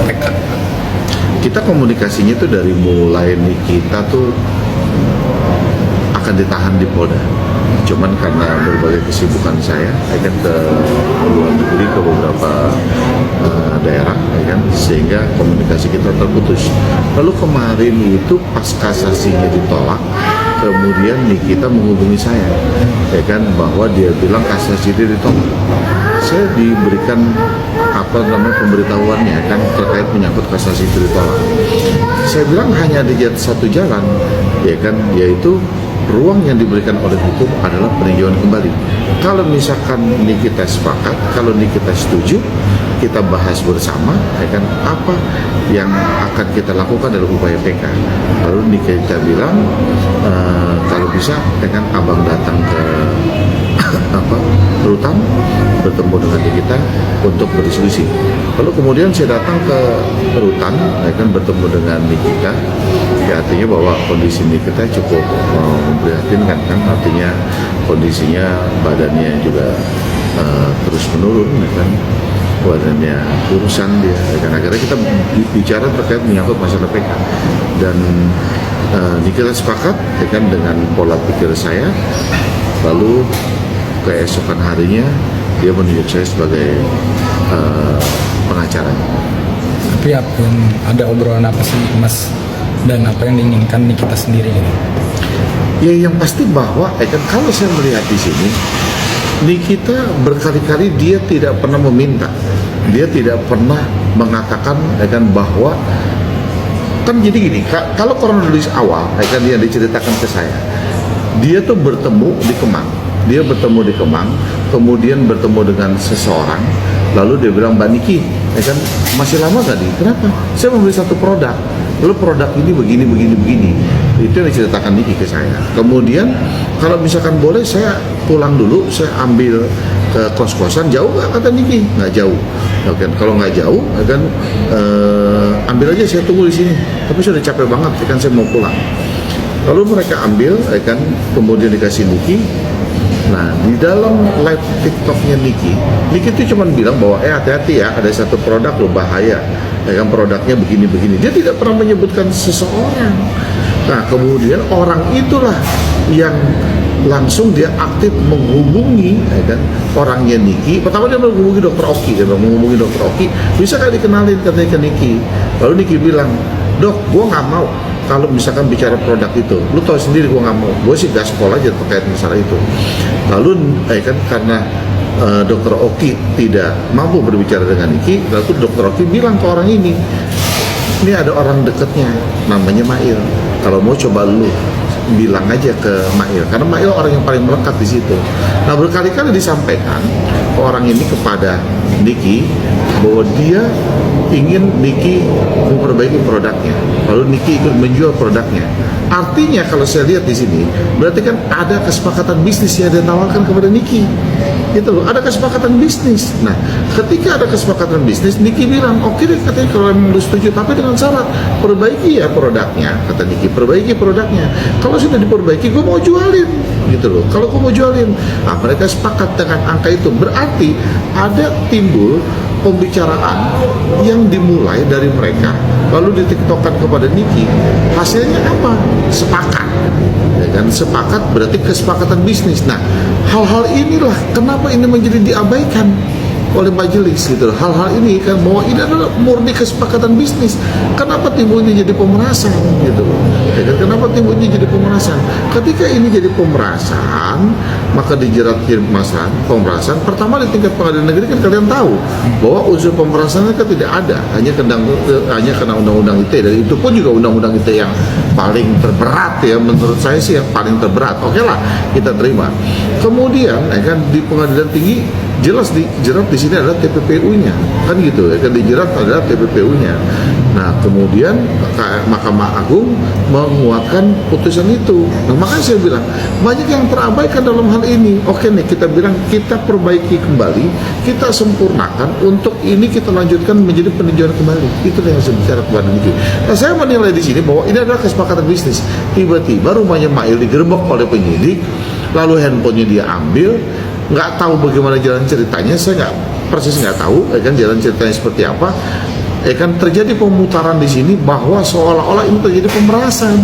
PK? Kita komunikasinya tuh dari mulai nih kita tuh akan ditahan di Polda. Cuman karena berbagai kesibukan saya kan ke luar negeri, ke beberapa daerah, kan, sehingga komunikasi kita terputus. Lalu kemarin itu pas kasasinya ditolak, kemudian nih kita menghubungi saya, kan, bahwa dia bilang kasasi dia ditolak. Saya diberikan pemberitahuannya kan terkait menyangkut kasasi itu ditolak. Saya bilang hanya ada satu jalan, kan, yaitu ruang yang diberikan oleh hukum adalah peninjauan kembali. Kalau misalkan ini kita sepakat, kalau ini kita setuju, kita bahas bersama, kan, apa yang akan kita lakukan dalam upaya PK. Lalu ini kita bilang kalau bisa, kan, abang datang ke rutan bertemu dengan kita untuk berdiskusi. Lalu kemudian saya datang ke rutan, kan, bertemu dengan Nikita. Ya, artinya bahwa kondisi Nikita cukup memprihatinkan, kan, artinya kondisinya badannya juga terus menurun, kan, badannya kurusan dia. Kan, akhirnya kita bicara terkait menyangkut masalah PK dan Nikita sepakat, kan, dengan pola pikir saya. Lalu keesokan harinya dia menunjuk saya sebagai pengacaranya. Tapi ada obrolan apa sih Mas dan apa yang diinginkan Nikita sendiri gitu? Ya, yang pasti bahwa kan kalau saya melihat di sini, Nikita berkali-kali dia tidak pernah meminta, dia tidak pernah mengatakan, kan, bahwa kan jadi gini, kalau kronologis awal, kan, dia diceritakan ke saya, dia tuh bertemu di Kemang. Dia bertemu di Kemang, kemudian bertemu dengan seseorang, lalu dia bilang, Mbak Niki, kan, masih lama gak nih? Kenapa? Saya membeli satu produk, lalu produk ini begini. Itu yang diceritakan Niki ke saya. Kemudian, kalau misalkan boleh saya pulang dulu, saya ambil ke kos-kosan, jauh gak? Kata Niki, nggak jauh. Kan, kalau nggak jauh, kan, ambil aja, saya tunggu di sini. Tapi sudah capek banget, kan, saya mau pulang. Lalu mereka ambil, kan, kemudian dikasih Niki. Nah, di dalam live TikToknya Niki itu cuma bilang bahwa hati-hati ya, ada satu produk loh bahaya, kan, produknya begini. Dia tidak pernah menyebutkan seseorang. Nah, kemudian orang itulah yang langsung dia aktif menghubungi, kan, orangnya Niki. Pertama dia menghubungi Dokter Oki, bisa kan dikenalin katanya ke Niki. Lalu Niki bilang, Dok, gua nggak mau kalau misalkan bicara produk itu, lu tahu sendiri gue nggak mau, gue sih gaspol aja terkait masalah itu. Lalu kan karena Dokter Oki tidak mampu berbicara dengan Niki, lalu Dokter Oki bilang ke orang ini ada orang dekatnya namanya Mail, kalau mau coba lu bilang aja ke Mail, karena Mail orang yang paling melekat di situ. Nah, berkali-kali disampaikan orang ini kepada Niki bahwa dia ingin Niki memperbaiki produknya, lalu Niki ikut menjual produknya. Artinya kalau saya lihat di sini, berarti kan ada kesepakatan bisnis yang ditawarkan kepada Niki, gitu loh. Ada kesepakatan bisnis. Nah, ketika ada kesepakatan bisnis, Niki bilang, oke deh, katanya kalau memang lu setuju, tapi dengan syarat perbaiki ya produknya, kata Niki, perbaiki produknya. Kalau sudah diperbaiki, gue mau jualin, gitu loh. Kalau gue mau jualin, nah mereka sepakat dengan angka itu. Berarti ada timbul pembicaraan yang dimulai dari mereka, lalu ditiktokan kepada Niki. Hasilnya apa? Sepakat, ya kan? Sepakat berarti kesepakatan bisnis. Nah, hal-hal inilah kenapa ini menjadi diabaikan oleh majelis, gitu. Hal-hal ini kan bahwa ini adalah murni kesepakatan bisnis. Kenapa timbulnya jadi pemerasan, gitu, ya kan? Kenapa timbulnya jadi pemerasan? Ketika ini jadi pemerasan, maka dijerat pemerasan. Pertama di tingkat pengadilan negeri kan kalian tahu bahwa unsur pemerasan kan tidak ada, hanya kena undang-undang ITE, dan itu pun juga undang-undang ITE yang paling terberat ya, menurut saya sih yang paling terberat. Oke lah, kita terima. Kemudian ya kan di pengadilan tinggi jelas dijerat di sini adalah TPPU-nya, kan gitu ya, kan dijerat adalah TPPU-nya. Nah, kemudian Mahkamah Agung menguatkan putusan itu. Nah, makanya saya bilang banyak yang terabaikan dalam hal ini. Oke nih, kita bilang kita perbaiki kembali, kita sempurnakan, untuk ini kita lanjutkan menjadi peninjauan kembali. Itu yang saya bicara kepada Niki. Nah, saya menilai di sini bahwa ini adalah kesepakatan bisnis. Tiba-tiba rumahnya Mail digerebek oleh penyidik, lalu handphonenya dia ambil. Nggak tahu bagaimana jalan ceritanya, saya nggak tahu, kan, jalan ceritanya seperti apa. kan terjadi pemutaran di sini bahwa seolah-olah ini terjadi pemerasan.